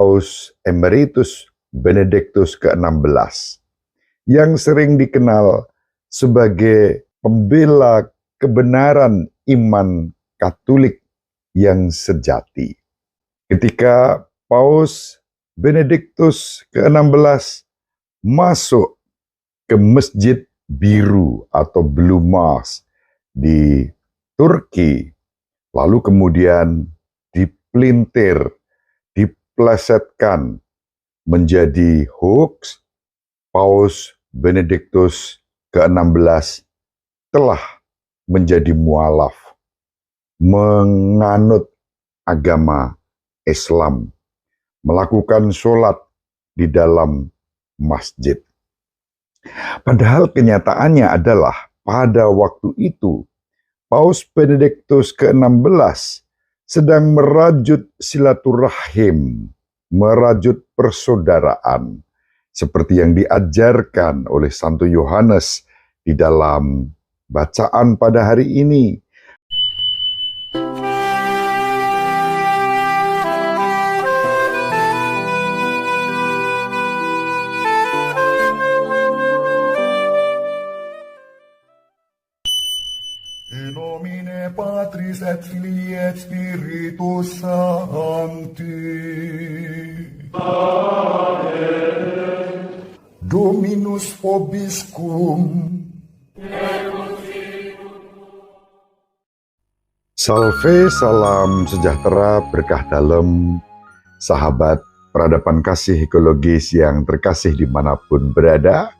Paus Emeritus Benediktus ke-16 yang sering dikenal sebagai pembela kebenaran iman Katolik yang sejati. Ketika Paus Benediktus ke-16 masuk ke Masjid Biru atau Blue Mosque di Turki, lalu kemudian dipelintir, diplesetkan menjadi hoax, Paus Benediktus ke-16 telah menjadi mualaf, menganut agama Islam, melakukan sholat di dalam masjid. Padahal kenyataannya adalah pada waktu itu Paus Benediktus ke-16 sedang merajut silaturahim, merajut persaudaraan, seperti yang diajarkan oleh Santo Yohanes di dalam bacaan pada hari ini. In nomine Patris et Filii et Spiritus Sancti. Amen. Dominus vobiscum. Salve, salam sejahtera, berkah dalam, sahabat peradaban kasih ekologis yang terkasih dimanapun berada.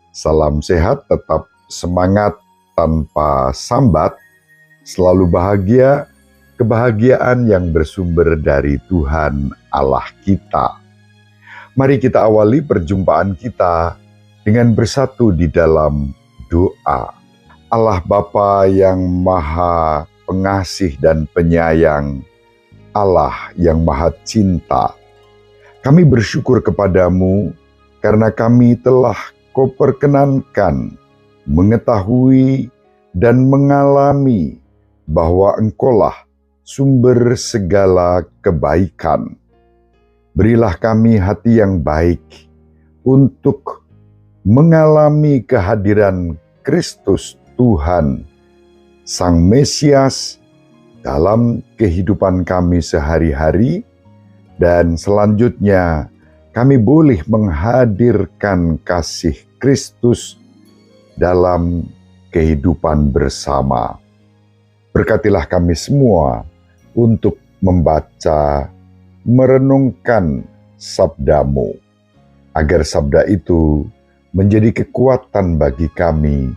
Salam sehat, tetap semangat tanpa sambat, selalu bahagia, kebahagiaan yang bersumber dari Tuhan Allah kita. Mari kita awali perjumpaan kita dengan bersatu di dalam doa. Allah Bapa yang Maha Pengasih dan Penyayang, Allah yang Maha Cinta, kami bersyukur kepadamu karena kami telah Kau perkenankan mengetahui dan mengalami bahwa Engkaulah sumber segala kebaikan. Berilah kami hati yang baik untuk mengalami kehadiran Kristus Tuhan, Sang Mesias, dalam kehidupan kami sehari-hari, dan selanjutnya kami boleh menghadirkan kasih Kristus dalam kehidupan bersama. Berkatilah kami semua untuk membaca, merenungkan sabda-Mu, agar sabda itu menjadi kekuatan bagi kami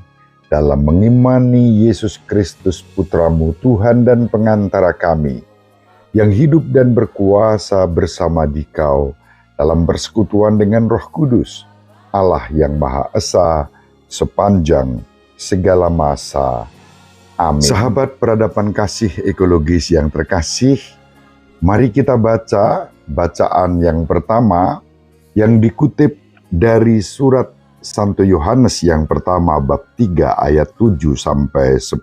dalam mengimani Yesus Kristus Putra-Mu, Tuhan dan pengantara kami, yang hidup dan berkuasa bersama Dikau dalam persekutuan dengan Roh Kudus, Allah yang Maha Esa, sepanjang segala masa. Amin. Sahabat peradaban kasih ekologis yang terkasih, mari kita baca bacaan yang pertama yang dikutip dari surat Santo Yohanes yang pertama bab 3 ayat 7 sampai 10.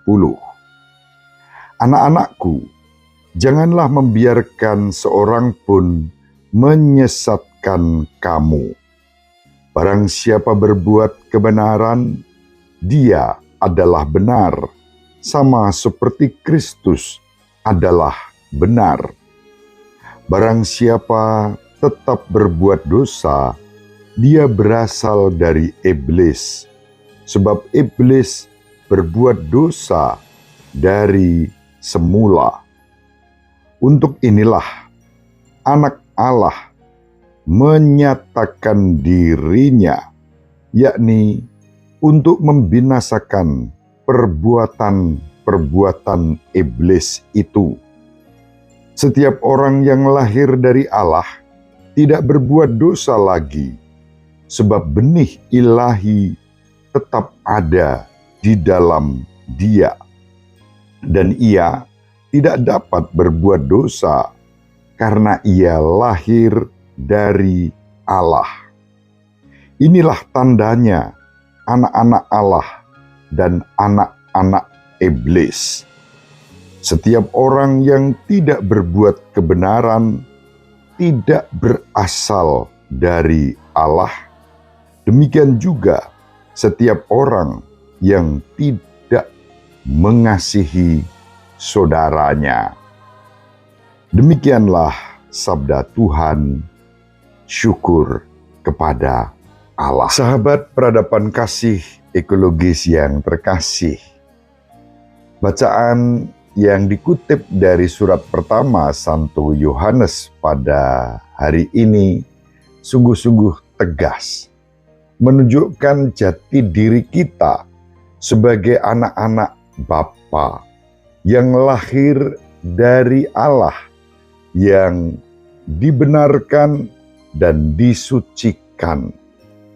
Anak-anakku, janganlah membiarkan seorang pun menyesatkan kamu. Barang siapa berbuat kebenaran, dia adalah benar, sama seperti Kristus adalah benar. Barang siapa tetap berbuat dosa, dia berasal dari iblis, sebab iblis berbuat dosa dari semula. Untuk inilah anak Allah menyatakan dirinya, yakni untuk membinasakan perbuatan-perbuatan iblis itu. Setiap orang yang lahir dari Allah tidak berbuat dosa lagi, sebab benih ilahi tetap ada di dalam dia, dan ia tidak dapat berbuat dosa karena ia lahir dari Allah. Inilah tandanya anak-anak Allah dan anak-anak iblis. Setiap orang yang tidak berbuat kebenaran tidak berasal dari Allah, demikian juga setiap orang yang tidak mengasihi saudaranya. Demikianlah sabda Tuhan. Syukur kepada Allah. Sahabat peradaban kasih ekologis yang terkasih, bacaan yang dikutip dari surat pertama Santo Yohanes pada hari ini sungguh-sungguh tegas, menunjukkan jati diri kita sebagai anak-anak Bapa yang lahir dari Allah, yang dibenarkan dan disucikan,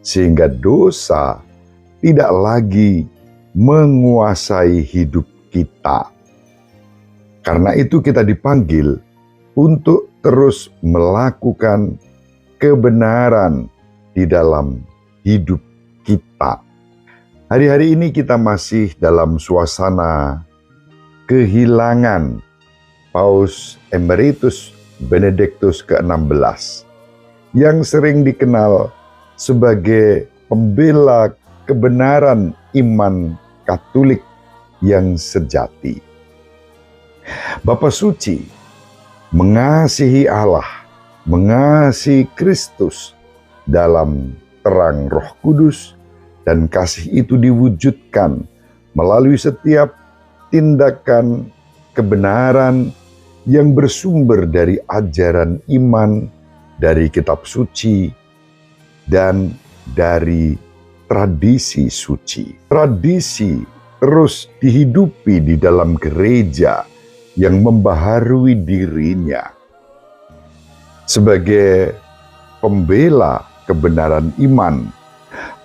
sehingga dosa tidak lagi menguasai hidup kita. Karena itu kita dipanggil untuk terus melakukan kebenaran di dalam hidup kita. Hari-hari ini kita masih dalam suasana kehilangan Paus Emeritus Benediktus ke-16 yang sering dikenal sebagai pembela kebenaran iman Katolik yang sejati. Bapa Suci mengasihi Allah, mengasihi Kristus dalam terang Roh Kudus, dan kasih itu diwujudkan melalui setiap tindakan kebenaran yang bersumber dari ajaran iman, dari kitab suci, dan dari tradisi suci. Tradisi terus dihidupi di dalam gereja yang membaharui dirinya. Sebagai pembela kebenaran iman,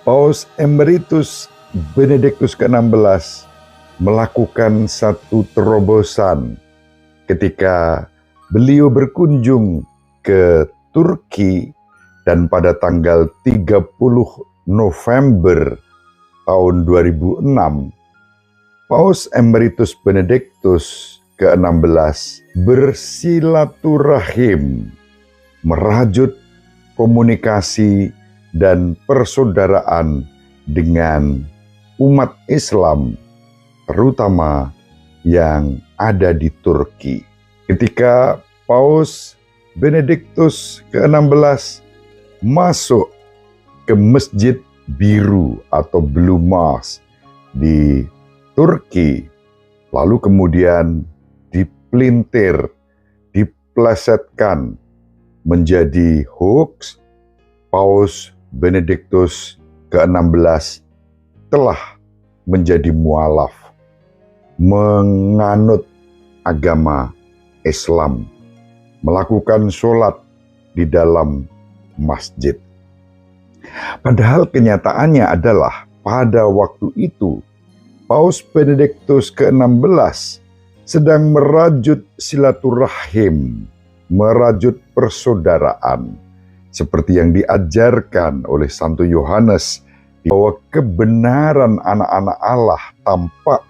Paus Emeritus Benediktus ke-16 melakukan satu terobosan ketika beliau berkunjung ke Turki, dan pada tanggal 30 November tahun 2006, Paus Emeritus Benediktus ke-16 bersilaturahim, merajut komunikasi dan persaudaraan dengan umat Islam, terutama yang ada di Turki. Ketika Paus Benediktus ke-16 masuk ke Masjid Biru atau Blue Mosque di Turki, lalu kemudian dipelintir, diplesetkan menjadi hoax, Paus Benediktus ke-16 telah menjadi mualaf, menganut agama Islam, melakukan sholat di dalam masjid. Padahal kenyataannya adalah pada waktu itu Paus Benediktus ke-16 sedang merajut silaturahim, merajut persaudaraan, seperti yang diajarkan oleh Santo Yohanes, bahwa kebenaran anak-anak Allah tampak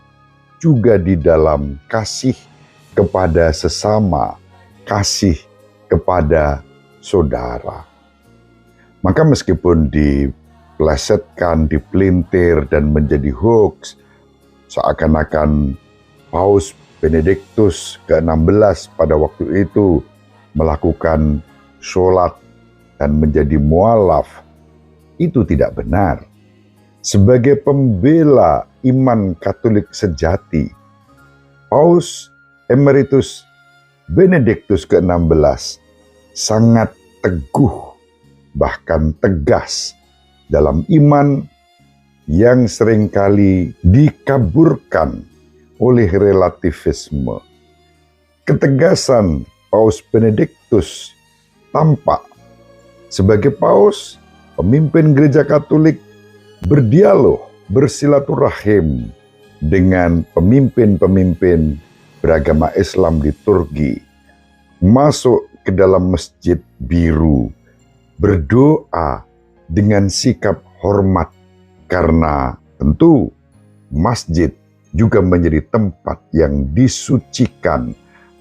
juga di dalam kasih kepada sesama, kasih kepada saudara. Maka meskipun diplesetkan, dipelintir, dan menjadi hoax, seakan-akan Paus Benediktus ke-16 pada waktu itu melakukan sholat dan menjadi mualaf, itu tidak benar. Sebagai pembela iman Katolik sejati, Paus Emeritus Benediktus ke-16 sangat teguh, bahkan tegas dalam iman yang seringkali dikaburkan oleh relativisme. Ketegasan Paus Benediktus tampak sebagai Paus, pemimpin gereja Katolik, berdialog, bersilaturahim dengan pemimpin-pemimpin beragama Islam di Turki, masuk ke dalam Masjid Biru, berdoa dengan sikap hormat, karena tentu masjid juga menjadi tempat yang disucikan,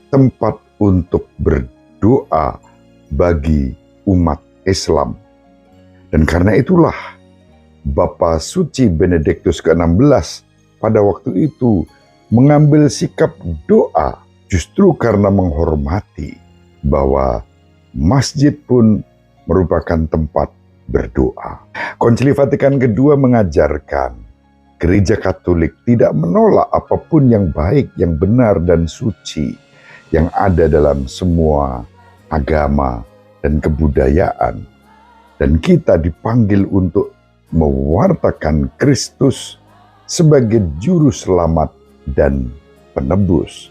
tempat untuk berdoa, bagi umat Islam. Dan karena itulah Bapa Suci Benediktus ke-16 pada waktu itu mengambil sikap doa justru karena menghormati bahwa masjid pun merupakan tempat berdoa. Konsili Vatikan II mengajarkan Gereja Katolik tidak menolak apapun yang baik, yang benar dan suci yang ada dalam semua agama dan kebudayaan. Dan kita dipanggil untuk mewartakan Kristus sebagai juru selamat dan penebus.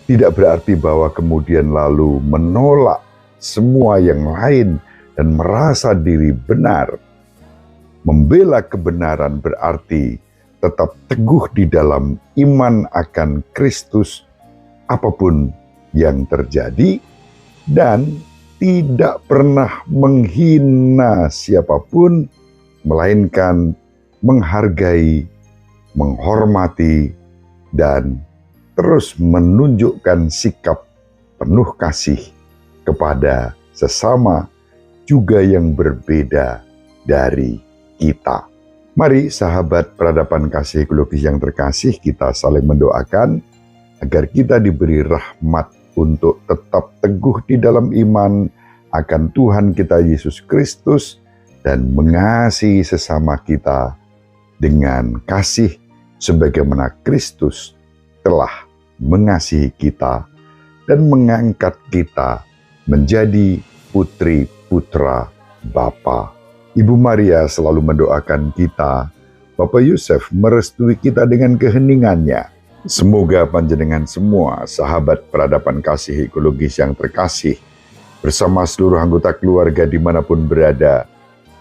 Tidak berarti bahwa kemudian lalu menolak semua yang lain dan merasa diri benar. Membela kebenaran berarti tetap teguh di dalam iman akan Kristus apapun yang terjadi dan tidak pernah menghina siapapun, melainkan menghargai, menghormati, dan terus menunjukkan sikap penuh kasih kepada sesama juga yang berbeda dari kita. Mari sahabat peradaban kasih ekologis yang terkasih, kita saling mendoakan agar kita diberi rahmat untuk tetap teguh di dalam iman akan Tuhan kita Yesus Kristus dan mengasihi sesama kita dengan kasih sebagaimana Kristus telah mengasihi kita dan mengangkat kita menjadi putri-putra Bapa. Ibu Maria selalu mendoakan kita, Bapak Yusuf merestui kita dengan keheningannya. Semoga panjenengan semua, sahabat peradaban kasih ekologis yang terkasih, bersama seluruh anggota keluarga dimanapun berada,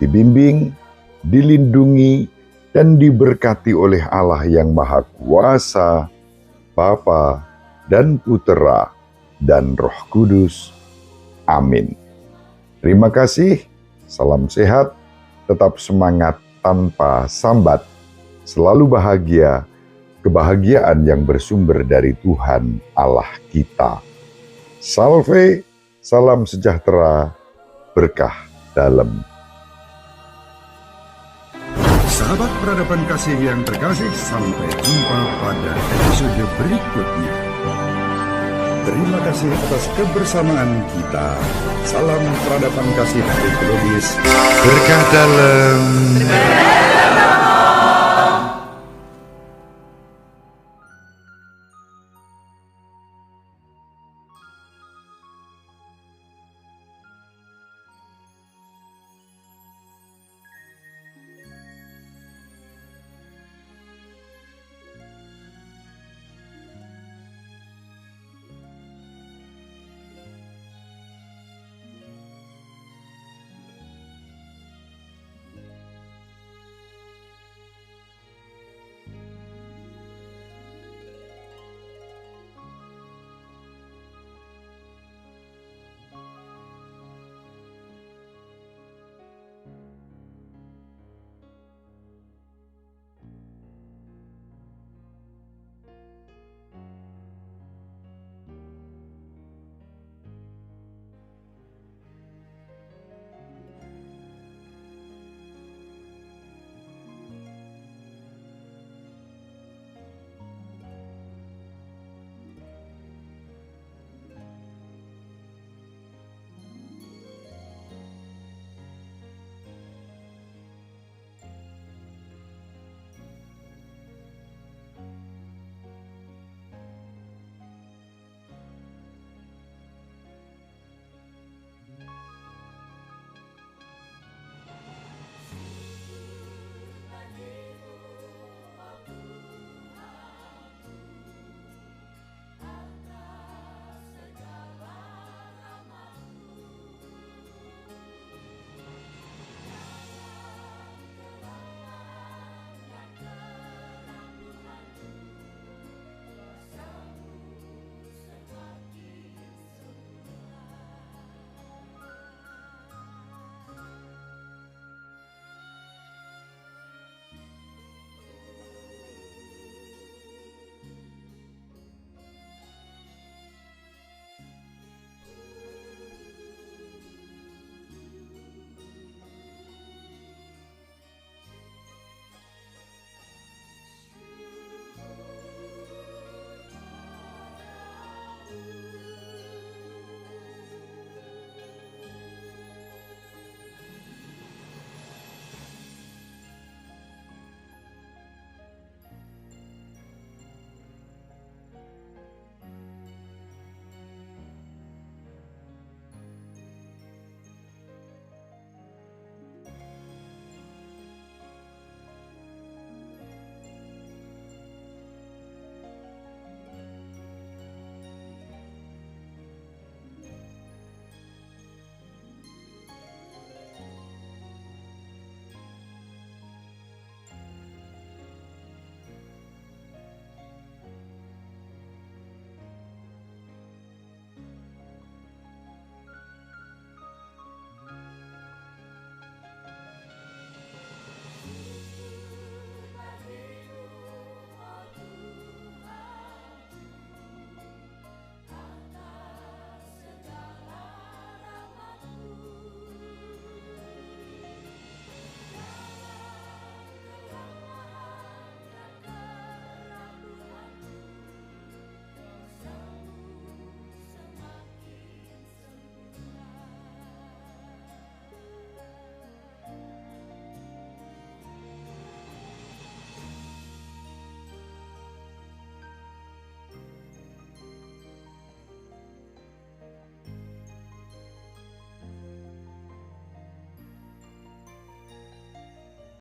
dibimbing, dilindungi, dan diberkati oleh Allah yang Maha Kuasa, Bapa dan Putera dan Roh Kudus. Amin. Terima kasih, salam sehat, tetap semangat tanpa sambat, selalu bahagia, kebahagiaan yang bersumber dari Tuhan Allah kita. Salve, salam sejahtera, berkah dalam. Sahabat peradaban kasih yang terkasih, sampai jumpa pada episode berikutnya. Terima kasih atas kebersamaan kita. Salam peradaban kasih ekologis. Berkah dalam.